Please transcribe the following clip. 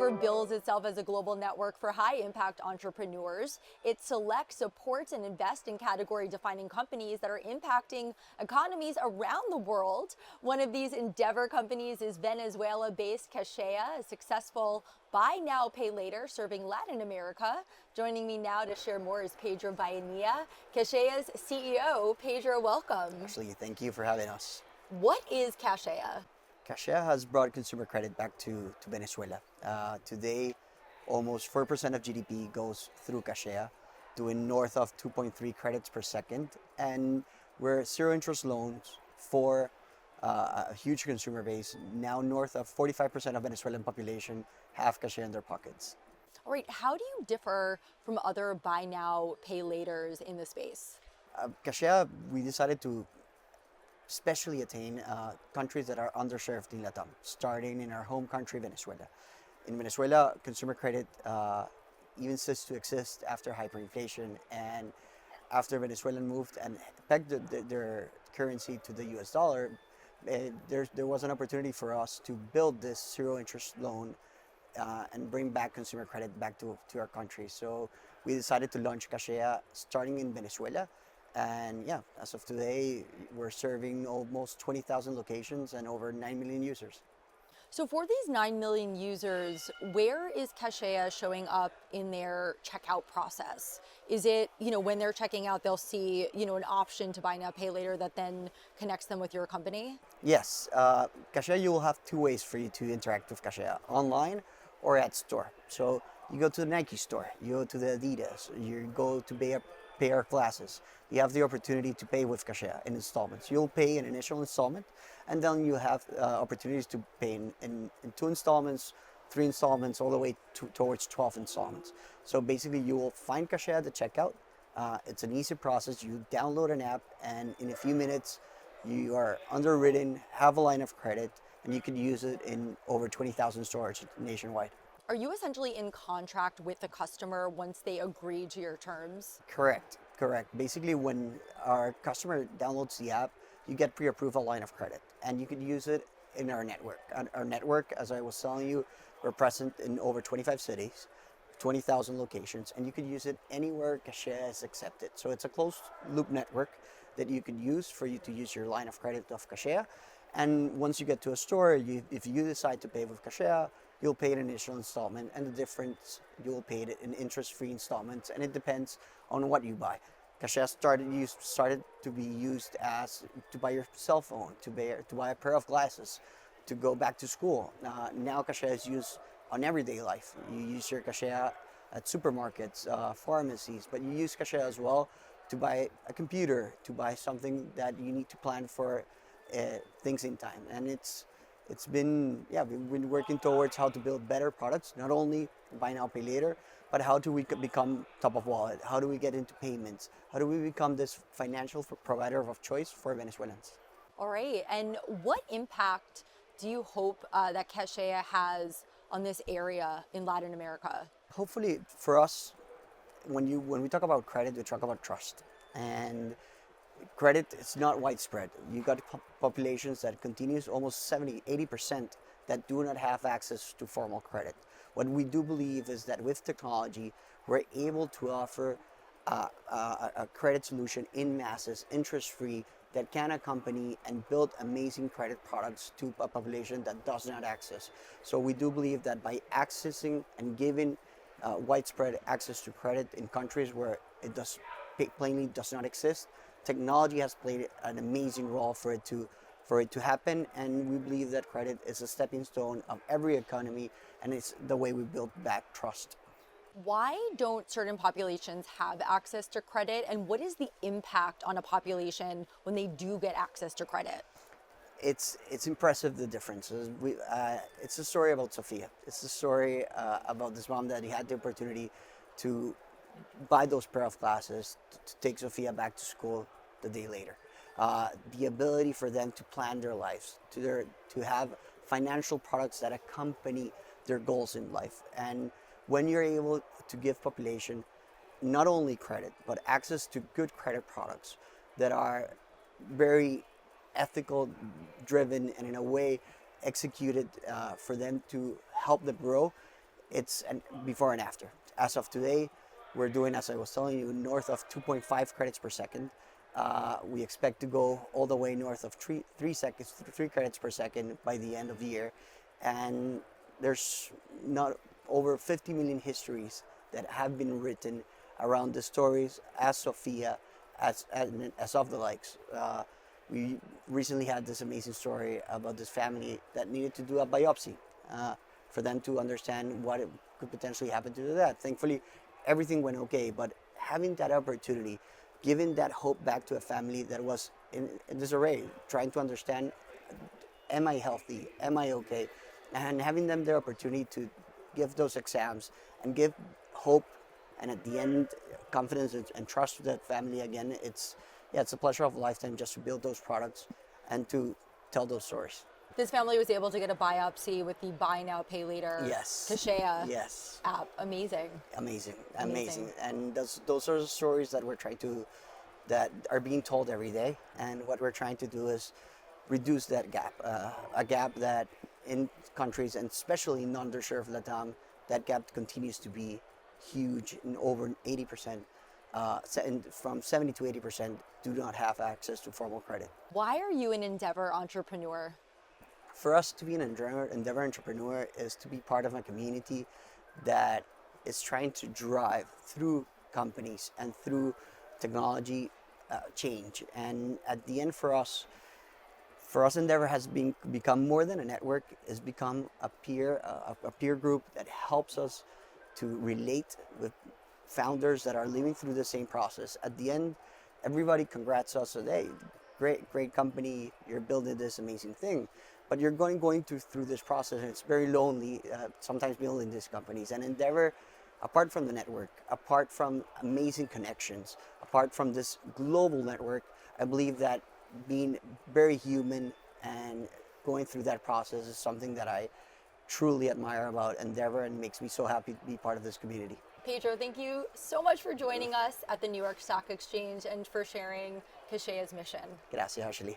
Endeavor bills itself as a global network for high-impact entrepreneurs. It selects, supports, and invests in category-defining companies that are impacting economies around the world. One of these Endeavor companies is Venezuela-based Cashea, a successful buy now, pay later, serving Latin America. Joining me now to share more is Pedro Baenilla, Cashea's CEO. Pedro, welcome. Actually, thank you for having us. What is Cashea? Cashea has brought consumer credit back to Venezuela. Today, almost 4% of GDP goes through Cashea, doing north of 2.3 credits per second. And we're zero interest loans for a huge consumer base. Now north of 45% of Venezuelan population have Cashea in their pockets. All right, how do you differ from other buy now, pay laters in the space? Cashea, we decided to especially attain countries that are underserved in LATAM, starting in our home country, Venezuela. In Venezuela, consumer credit even ceased to exist after hyperinflation, and after Venezuela moved and pegged their currency to the US dollar, there was an opportunity for us to build this zero interest loan and bring back consumer credit back to our country. So we decided to launch Cashea starting in Venezuela. And yeah, as of today, we're serving almost 20,000 locations and over 9 million users. So for these 9 million users, where is Cashea showing up in their checkout process? Is it, when they're checking out, they'll see, an option to buy now, pay later that then connects them with your company? Yes, Cashea, you will have two ways for you to interact with Cashea, online or at store. So you go to the Nike store, you go to the Adidas, you go to pay our classes. You have the opportunity to pay with Cashea in installments. You'll pay an initial installment, and then you have opportunities to pay in 2 installments, 3 installments, all the way towards 12 installments. So basically, you will find Cashea at the checkout. It's an easy process. You download an app, and in a few minutes, you are underwritten, have a line of credit, and you can use it in over 20,000 stores nationwide. Are you essentially in contract with the customer once they agree to your terms? Correct. Basically, when our customer downloads the app, you get pre-approved a line of credit, and you can use it in our network. Our network, as I was telling you, we're present in over 25 cities, 20,000 locations, and you can use it anywhere Cashea is accepted. So it's a closed loop network that you could use for you to use your line of credit of Cashea. And once you get to a store, if you decide to pay with Cashea, you'll pay an initial installment, and the difference you'll pay it in interest-free installments, and it depends on what you buy. Cashea started to be used as to buy your cell phone, to buy a pair of glasses, to go back to school. Now Cashea is used on everyday life. You use your Cashea at supermarkets, pharmacies, but you use Cashea as well to buy a computer, to buy something that you need to plan for things in time. And we've been working towards how to build better products, not only buy now, pay later, but how do we become top of wallet? How do we get into payments? How do we become this financial provider of choice for Venezuelans? All right, and what impact do you hope that Cashea has on this area in Latin America? Hopefully for us, when we talk about credit, we talk about trust. And credit is not widespread. You got populations that continues almost 70-80% that do not have access to formal credit. What we do believe is that with technology, we're able to offer a credit solution in masses, interest-free, that can accompany and build amazing credit products to a population that does not access. So we do believe that by accessing and giving widespread access to credit in countries where it plainly does not exist, technology has played an amazing role for it to happen, and we believe that credit is a stepping stone of every economy, and it's the way we build back trust. Why don't certain populations have access to credit, and what is the impact on a population when they do get access to credit? It's impressive, the differences. It's a story about Sofia. It's a story about this mom that had the opportunity to buy those pair of glasses to take Sofia back to school the day later. The ability for them to plan their lives, to have financial products that accompany their goals in life. And when you're able to give population not only credit, but access to good credit products that are very ethical, driven, and in a way executed for them to help them grow, it's an before and after. As of today, we're doing, as I was telling you, north of 2.5 credits per second. We expect to go all the way north of 3 credits per second by the end of the year. And there's not over 50 million histories that have been written around the stories as Sophia, as of the likes. We recently had this amazing story about this family that needed to do a biopsy for them to understand what it could potentially happen to their dad. Thankfully, everything went okay, but having that opportunity, giving that hope back to a family that was in disarray, trying to understand, am I healthy? Am I okay? And having them the opportunity to give those exams and give hope, and at the end, confidence and trust to that family again. It's a pleasure of a lifetime just to build those products and to tell those stories. This family was able to get a biopsy with the buy now, pay later Cashea app. Amazing. And those are the stories that are being told every day. And what we're trying to do is reduce that gap, a gap that in countries, and especially in underserved LATAM, that gap continues to be huge. In over 80%, from 70 to 80% do not have access to formal credit. Why are you an Endeavor entrepreneur? For us to be an Endeavor entrepreneur is to be part of a community that is trying to drive through companies and through technology change. And at the end, for us, Endeavor has become more than a network. It's become a peer group that helps us to relate with founders that are living through the same process. At the end, everybody congrats us. So, hey, great company, you're building this amazing thing. But you're going through this process, and it's very lonely, sometimes building these companies. And Endeavor, apart from the network, apart from amazing connections, apart from this global network, I believe that being very human and going through that process is something that I truly admire about Endeavor, and makes me so happy to be part of this community. Pedro, thank you so much for joining us at the New York Stock Exchange and for sharing Cashea's mission. Gracias, Ashley.